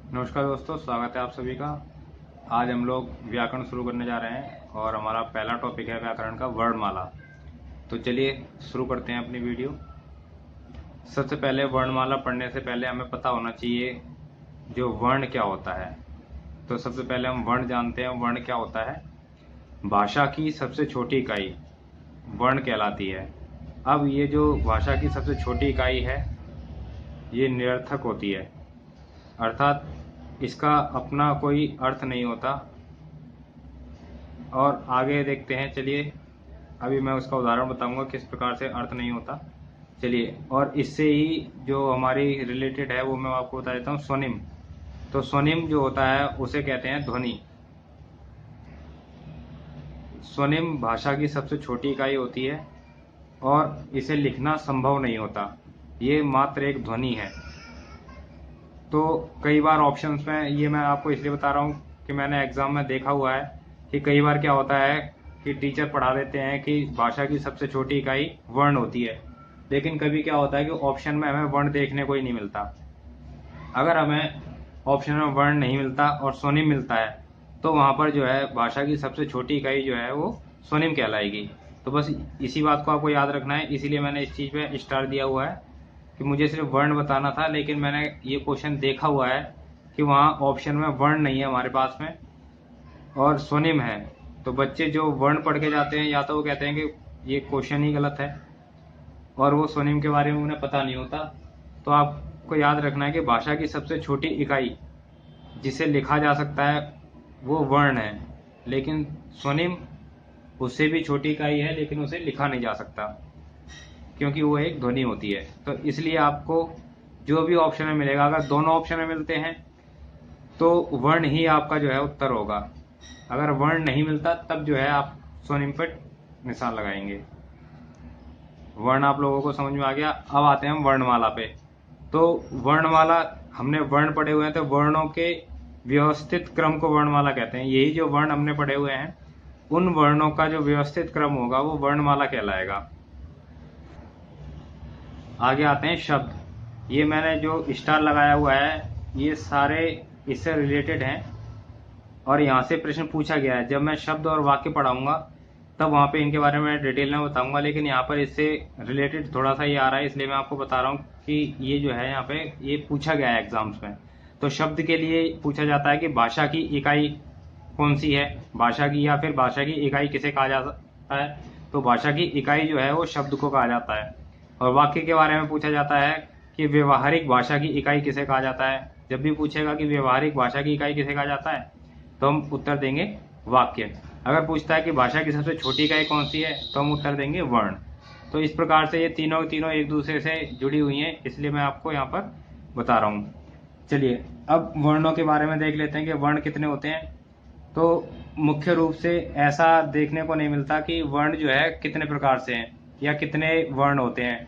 नमस्कार दोस्तों, स्वागत है आप सभी का। आज हम लोग व्याकरण शुरू करने जा रहे हैं और हमारा पहला टॉपिक है व्याकरण का वर्णमाला। तो चलिए शुरू करते हैं अपनी वीडियो। सबसे पहले वर्णमाला पढ़ने से पहले हमें पता होना चाहिए जो वर्ण क्या होता है। तो सबसे पहले हम वर्ण जानते हैं। वर्ण क्या होता है? भाषा की सबसे छोटी इकाई वर्ण कहलाती है। अब ये जो भाषा की सबसे छोटी इकाई है ये निरर्थक होती है, अर्थात इसका अपना कोई अर्थ नहीं होता। और आगे देखते हैं, चलिए अभी मैं उसका उदाहरण बताऊंगा किस प्रकार से अर्थ नहीं होता। चलिए, और इससे ही जो हमारी रिलेटेड है वो मैं आपको बता देता हूँ। स्वनिम। तो स्वनिम जो होता है उसे कहते हैं ध्वनि। स्वनिम भाषा की सबसे छोटी इकाई होती है और इसे लिखना संभव नहीं होता। ये मात्र एक ध्वनि है। तो कई बार ऑप्शंस में ये मैं आपको इसलिए बता रहा हूँ कि मैंने एग्जाम में देखा हुआ है कि कई बार क्या होता है कि टीचर पढ़ा देते हैं कि भाषा की सबसे छोटी इकाई वर्ण होती है, लेकिन कभी क्या होता है कि ऑप्शन में हमें वर्ण देखने को ही नहीं मिलता। अगर हमें ऑप्शन में वर्ण नहीं मिलता और स्वनिम मिलता है तो वहाँ पर जो है भाषा की सबसे छोटी इकाई जो है वो स्वनिम कहलाएगी। तो बस इसी बात को आपको याद रखना है, इसीलिए मैंने इस चीज़ पे स्टार दिया हुआ है कि मुझे सिर्फ वर्ण बताना था, लेकिन मैंने ये क्वेश्चन देखा हुआ है कि वहाँ ऑप्शन में वर्ण नहीं है हमारे पास में और स्वनिम है। तो बच्चे जो वर्ण पढ़ के जाते हैं या तो वो कहते हैं कि ये क्वेश्चन ही गलत है और वो स्वनिम के बारे में उन्हें पता नहीं होता। तो आपको याद रखना है कि भाषा की सबसे छोटी इकाई जिसे लिखा जा सकता है वो वर्ण है, लेकिन स्वनिम उससे भी छोटी इकाई है लेकिन उसे लिखा नहीं जा सकता क्योंकि वो एक ध्वनि होती है। तो इसलिए आपको जो भी ऑप्शन में मिलेगा, अगर दोनों ऑप्शन में मिलते हैं तो वर्ण ही आपका जो है उत्तर होगा। अगर वर्ण नहीं मिलता तब जो है आप स्वनिम पर निशान लगाएंगे। वर्ण आप लोगों को समझ में आ गया। अब आते हैं हम वर्णमाला पे। तो वर्णमाला, हमने वर्ण पढ़े हुए हैं तो वर्णों के व्यवस्थित क्रम को वर्णमाला कहते हैं। यही जो वर्ण हमने पढ़े हुए हैं उन वर्णों का जो व्यवस्थित क्रम होगा वो वर्णमाला कहलाएगा। आगे आते हैं शब्द। ये मैंने जो स्टार लगाया हुआ है ये सारे इससे रिलेटेड हैं और यहाँ से प्रश्न पूछा गया है। जब मैं शब्द और वाक्य पढ़ाऊंगा तब वहाँ पे इनके बारे में डिटेल में बताऊंगा, लेकिन यहाँ पर इससे रिलेटेड थोड़ा सा ये आ रहा है इसलिए मैं आपको बता रहा हूँ कि ये जो है यहाँ पे ये पूछा गया है एग्जाम्स में। तो शब्द के लिए पूछा जाता है कि भाषा की इकाई कौन सी है, भाषा की या फिर भाषा की इकाई किसे कहा जाता है। तो भाषा की इकाई जो है वो शब्द को कहा जाता है। और वाक्य के बारे में पूछा जाता है कि व्यवहारिक भाषा की इकाई किसे कहा जाता है। जब भी पूछेगा कि व्यवहारिक भाषा की इकाई किसे कहा जाता है तो हम उत्तर देंगे वाक्य। अगर पूछता है कि भाषा की सबसे छोटी इकाई कौन सी है तो हम उत्तर देंगे वर्ण। तो इस प्रकार से ये तीनों तीनों एक दूसरे से जुड़ी हुई हैं, इसलिए मैं आपको यहाँ पर बता रहा हूँ। चलिए अब वर्णों के बारे में देख लेते हैं कि वर्ण कितने होते हैं। तो मुख्य रूप से ऐसा देखने को नहीं मिलता कि वर्ण जो है कितने प्रकार से हैं या कितने वर्ण होते हैं,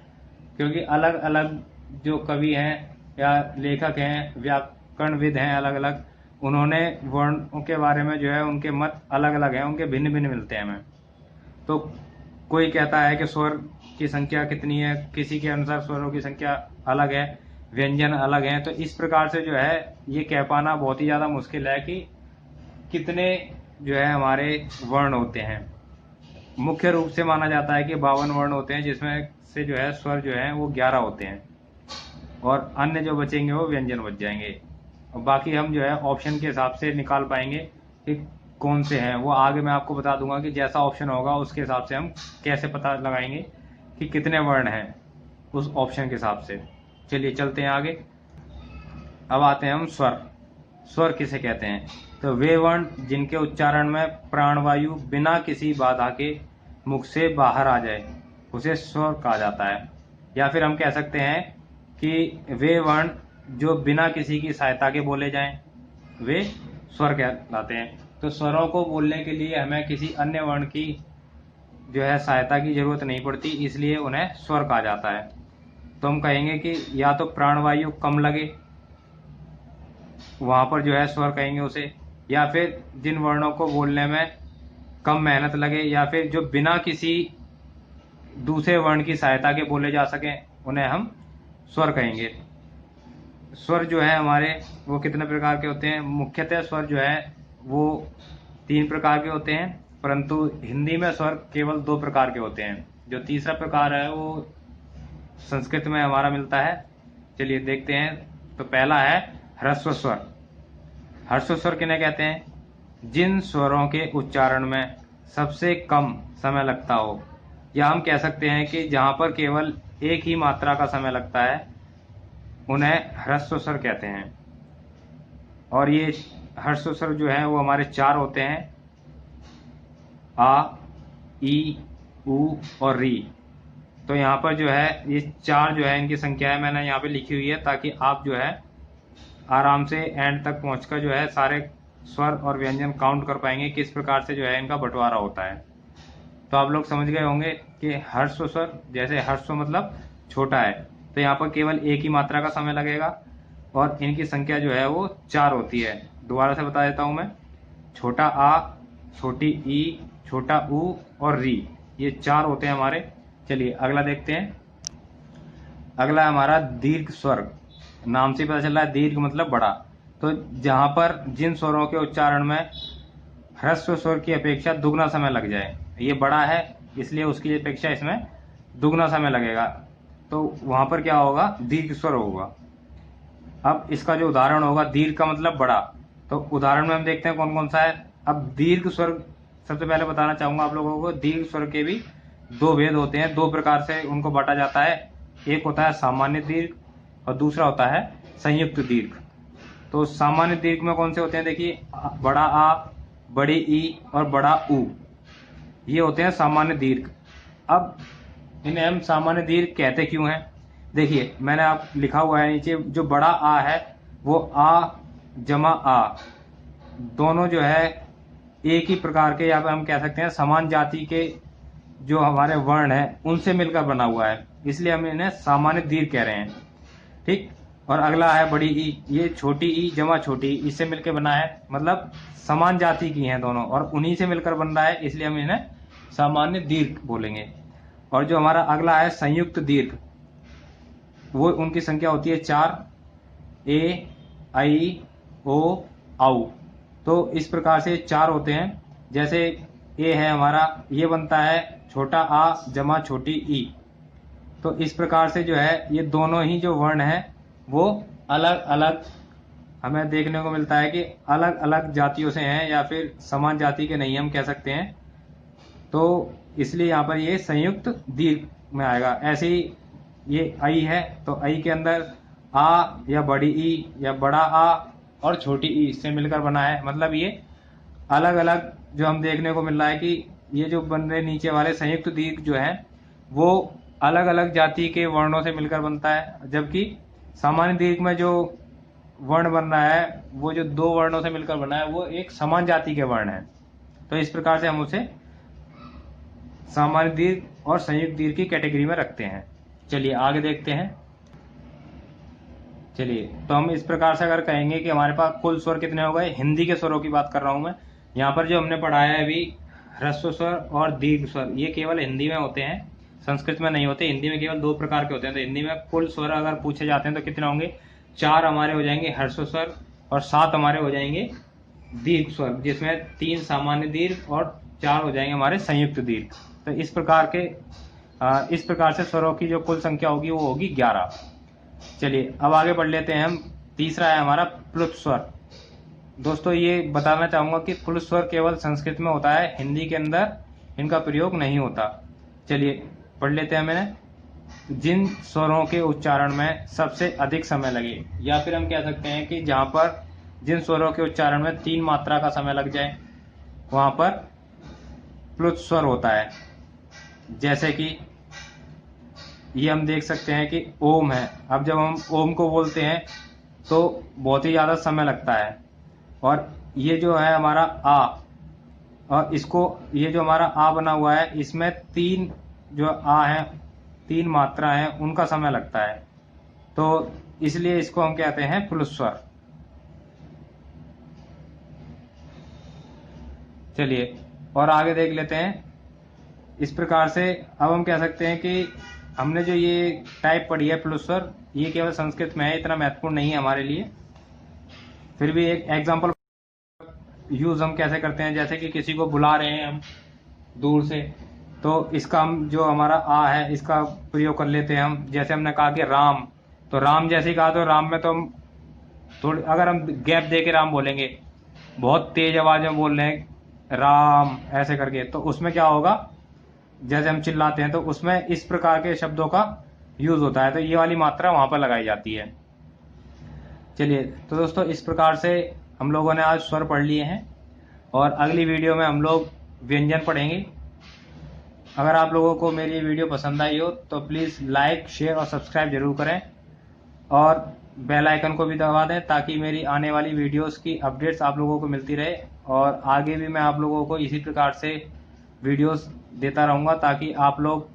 क्योंकि अलग अलग जो कवि हैं या लेखक हैं, व्याकरणविद हैं, अलग अलग उन्होंने वर्णों के बारे में जो है उनके मत अलग अलग हैं, उनके भिन्न भिन्न मिलते हैं हमें। तो कोई कहता है कि स्वर की संख्या कितनी है, किसी के अनुसार स्वरों की संख्या अलग है, व्यंजन अलग हैं। तो इस प्रकार से जो है ये कह पाना बहुत ही ज़्यादा मुश्किल है कि कितने जो है हमारे वर्ण होते हैं। मुख्य रूप से माना जाता है कि 52 वर्ण होते हैं, जिसमें से जो है स्वर जो है वो 11 होते हैं और अन्य जो बचेंगे वो व्यंजन बच जाएंगे। और बाकी हम जो है ऑप्शन के हिसाब से निकाल पाएंगे कि कौन से हैं। वो आगे मैं आपको बता दूंगा कि जैसा ऑप्शन होगा उसके हिसाब से हम कैसे पता लगाएंगे कि कितने वर्ण हैं उस ऑप्शन के हिसाब से। चलिए चलते हैं आगे। अब आते हैं हम स्वर। स्वर किसे कहते हैं? तो वे वर्ण जिनके उच्चारण में प्राणवायु बिना किसी बाधा के मुख से बाहर आ जाए उसे स्वर कहा जाता है। या फिर हम कह सकते हैं कि वे वर्ण जो बिना किसी की सहायता के बोले जाएं वे स्वर कहलाते हैं। तो स्वरों को बोलने के लिए हमें किसी अन्य वर्ण की जो है सहायता की जरूरत नहीं पड़ती, इसलिए उन्हें स्वर कहा जाता है। तो हम कहेंगे कि या तो प्राणवायु कम लगे, वहां पर जो है स्वर कहेंगे उसे, या फिर जिन वर्णों को बोलने में कम मेहनत लगे या फिर जो बिना किसी दूसरे वर्ण की सहायता के बोले जा सके उन्हें हम स्वर कहेंगे। स्वर जो है हमारे वो कितने प्रकार के होते हैं? मुख्यतः स्वर जो है वो 3 प्रकार के होते हैं, परंतु हिंदी में स्वर केवल 2 प्रकार के होते हैं। जो तीसरा प्रकार है वो संस्कृत में हमारा मिलता है। चलिए देखते हैं। तो पहला है ह्रस्व स्वर। ह्रस्व स्वर किन्हें कहते हैं? जिन स्वरों के उच्चारण में सबसे कम समय लगता हो, या हम कह सकते हैं कि जहां पर केवल एक ही मात्रा का समय लगता है, उन्हें ह्रस्व स्वर कहते हैं। और ये ह्रस्व स्वर जो है वो हमारे 4 होते हैं, आ, ई, उ और री। तो यहाँ पर जो है ये 4 जो है इनकी संख्या है, मैंने यहाँ पे लिखी हुई है ताकि आप जो है आराम से एंड तक पहुंचकर जो है सारे स्वर और व्यंजन काउंट कर पाएंगे किस प्रकार से जो है इनका बंटवारा होता है। तो आप लोग समझ गए होंगे कि ह्रस्व स्वर, जैसे ह्रस्व मतलब छोटा है, तो यहाँ पर केवल एक ही मात्रा का समय लगेगा और इनकी संख्या जो है वो 4 होती है। दोबारा से बता देता हूँ मैं। छोटा आ, छोटी ई, छोटा ऊ और री, ये 4 होते हैं हमारे। चलिए अगला देखते हैं। अगला हमारा दीर्घ स्वर। नाम से पता चल रहा है दीर्घ मतलब बड़ा। तो जहां पर जिन स्वरों के उच्चारण में ह्रस्व स्वर की अपेक्षा दुगना समय लग जाए, ये बड़ा है इसलिए उसकी अपेक्षा इसमें दुगना समय लगेगा, तो वहां पर क्या होगा? दीर्घ स्वर होगा। अब इसका जो उदाहरण होगा, दीर्घ का मतलब बड़ा, तो उदाहरण में हम देखते हैं कौन कौन सा है। अब दीर्घ स्वर, सबसे पहले बताना चाहूंगा आप लोगों को, दीर्घ स्वर के भी 2 भेद होते हैं, 2 प्रकार से उनको बांटा जाता है। एक होता है सामान्य दीर्घ और दूसरा होता है संयुक्त दीर्घ। तो सामान्य दीर्घ में कौन से होते हैं? देखिए, बड़ा आ, बड़ी ई और बड़ा ऊ, ये होते हैं सामान्य दीर्घ। अब इन्हें हम सामान्य दीर्घ कहते क्यों हैं? देखिए मैंने आप लिखा हुआ है नीचे, जो बड़ा आ है वो आ जमा आ, दोनों जो है एक ही प्रकार के, या फिर हम कह सकते हैं समान जाति के जो हमारे वर्ण हैं उनसे मिलकर बना हुआ है, इसलिए हम इन्हें सामान्य दीर्घ कह रहे हैं। ठीक। और अगला है बड़ी ई, ये छोटी ई जमा छोटी ई, इससे मिलकर बना है, मतलब समान जाति की हैं दोनों और उन्हीं से मिलकर बन रहा है, इसलिए हम इन्हें सामान्य दीर्घ बोलेंगे। और जो हमारा अगला है संयुक्त दीर्घ, वो उनकी संख्या होती है 4, ए, आई, ओ, औ। तो इस प्रकार से 4 होते हैं। जैसे ए है हमारा, ये बनता है छोटा आ जमा छोटी ई। तो इस प्रकार से जो है ये दोनों ही जो वर्ण है वो अलग अलग हमें देखने को मिलता है कि अलग अलग जातियों से हैं, या फिर समान जाति के नहीं हम कह सकते हैं। तो इसलिए यहाँ पर ये संयुक्त दीर्घ में आएगा। ऐसे ही ये आई है, तो आई के अंदर आ या बड़ी ई या बड़ा आ और छोटी ई से मिलकर बना है, मतलब ये अलग अलग जो हम देखने को मिल रहा है कि ये जो बन रहे नीचे वाले संयुक्त दीर्घ जो है वो अलग अलग जाति के वर्णों से मिलकर बनता है, जबकि सामान्य दीर्घ में जो वर्ण बन रहा है वो जो 2 वर्णों से मिलकर बना है वो एक समान जाति के वर्ण है। तो इस प्रकार से हम उसे सामान्य दीर्घ और संयुक्त दीर्घ की कैटेगरी में रखते हैं। चलिए आगे देखते हैं। चलिए, तो हम इस प्रकार से अगर कहेंगे कि हमारे पास कुल स्वर कितने हो गए, हिंदी के स्वरों की बात कर रहा हूं मैं। यहाँ पर जो हमने पढ़ाया है अभी, ह्रस्व स्वर और दीर्घ स्वर, ये केवल हिंदी में होते हैं, संस्कृत में नहीं होते। हिंदी में केवल 2 प्रकार के होते हैं। तो हिंदी में कुल स्वर अगर पूछे जाते हैं तो कितने होंगे? 4 हमारे हो जाएंगे ह्रस्व स्वर और 7 हमारे हो जाएंगे दीर्घ स्वर, जिसमें 3 सामान्य दीर्घ और 4 हो जाएंगे हमारे संयुक्त दीर्घ। तो इस प्रकार से स्वरों की जो कुल संख्या होगी वो होगी 11। चलिए अब आगे बढ़ लेते हैं हम। तीसरा है हमारा प्लुत स्वर। दोस्तों ये बताना चाहूंगा कि प्लुत स्वर केवल संस्कृत में होता है, हिंदी के अंदर इनका प्रयोग नहीं होता। चलिए पढ़ लेते हैं। मैंने जिन स्वरों के उच्चारण में सबसे अधिक समय लगे, या फिर हम कह सकते हैं कि जहां पर जिन स्वरों के उच्चारण में 3 मात्रा का समय लग जाए वहां पर प्लुत स्वर होता है। जैसे कि ये हम देख सकते हैं कि ओम है। अब जब हम ओम को बोलते हैं तो बहुत ही ज्यादा समय लगता है, और ये जो है हमारा आ, और इसको ये जो हमारा आ बना हुआ है इसमें 3 जो आ है, 3 मात्रा है, उनका समय लगता है। तो इसलिए इसको हम कहते हैं प्लुत स्वर। चलिए और आगे देख लेते हैं। इस प्रकार से अब हम कह सकते हैं कि हमने जो ये टाइप पढ़ी है प्लुसर, ये केवल संस्कृत में है, इतना महत्वपूर्ण नहीं है हमारे लिए। फिर भी एक एग्जांपल यूज हम कैसे करते हैं, जैसे कि किसी को बुला रहे हैं हम दूर से, तो इसका हम जो हमारा आ है इसका प्रयोग कर लेते हैं हम। जैसे हमने कहा कि राम, तो राम जैसे ही कहा तो राम में तो हम थोड़ी, अगर हम गैप दे के राम बोलेंगे, बहुत तेज आवाज में बोल रहे हैं राम ऐसे करके, तो उसमें क्या होगा, जैसे हम चिल्लाते हैं तो उसमें इस प्रकार के शब्दों का यूज होता है, तो ये वाली मात्रा वहां पर लगाई जाती है। चलिए, तो दोस्तों इस प्रकार से हम लोगों ने आज स्वर पढ़ लिए हैं, और अगली वीडियो में हम लोग व्यंजन पढ़ेंगे। अगर आप लोगों को मेरी वीडियो पसंद आई हो तो प्लीज़ लाइक, शेयर और सब्सक्राइब जरूर करें, और बेल आइकन को भी दबा दें ताकि मेरी आने वाली वीडियोस की अपडेट्स आप लोगों को मिलती रहे। और आगे भी मैं आप लोगों को इसी प्रकार से वीडियोस देता रहूँगा, ताकि आप लोग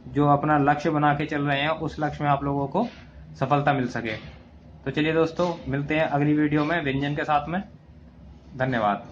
जो अपना लक्ष्य बना के चल रहे हैं उस लक्ष्य में आप लोगों को सफलता मिल सके। तो चलिए दोस्तों, मिलते हैं अगली वीडियो में व्यंजन के साथ में। धन्यवाद।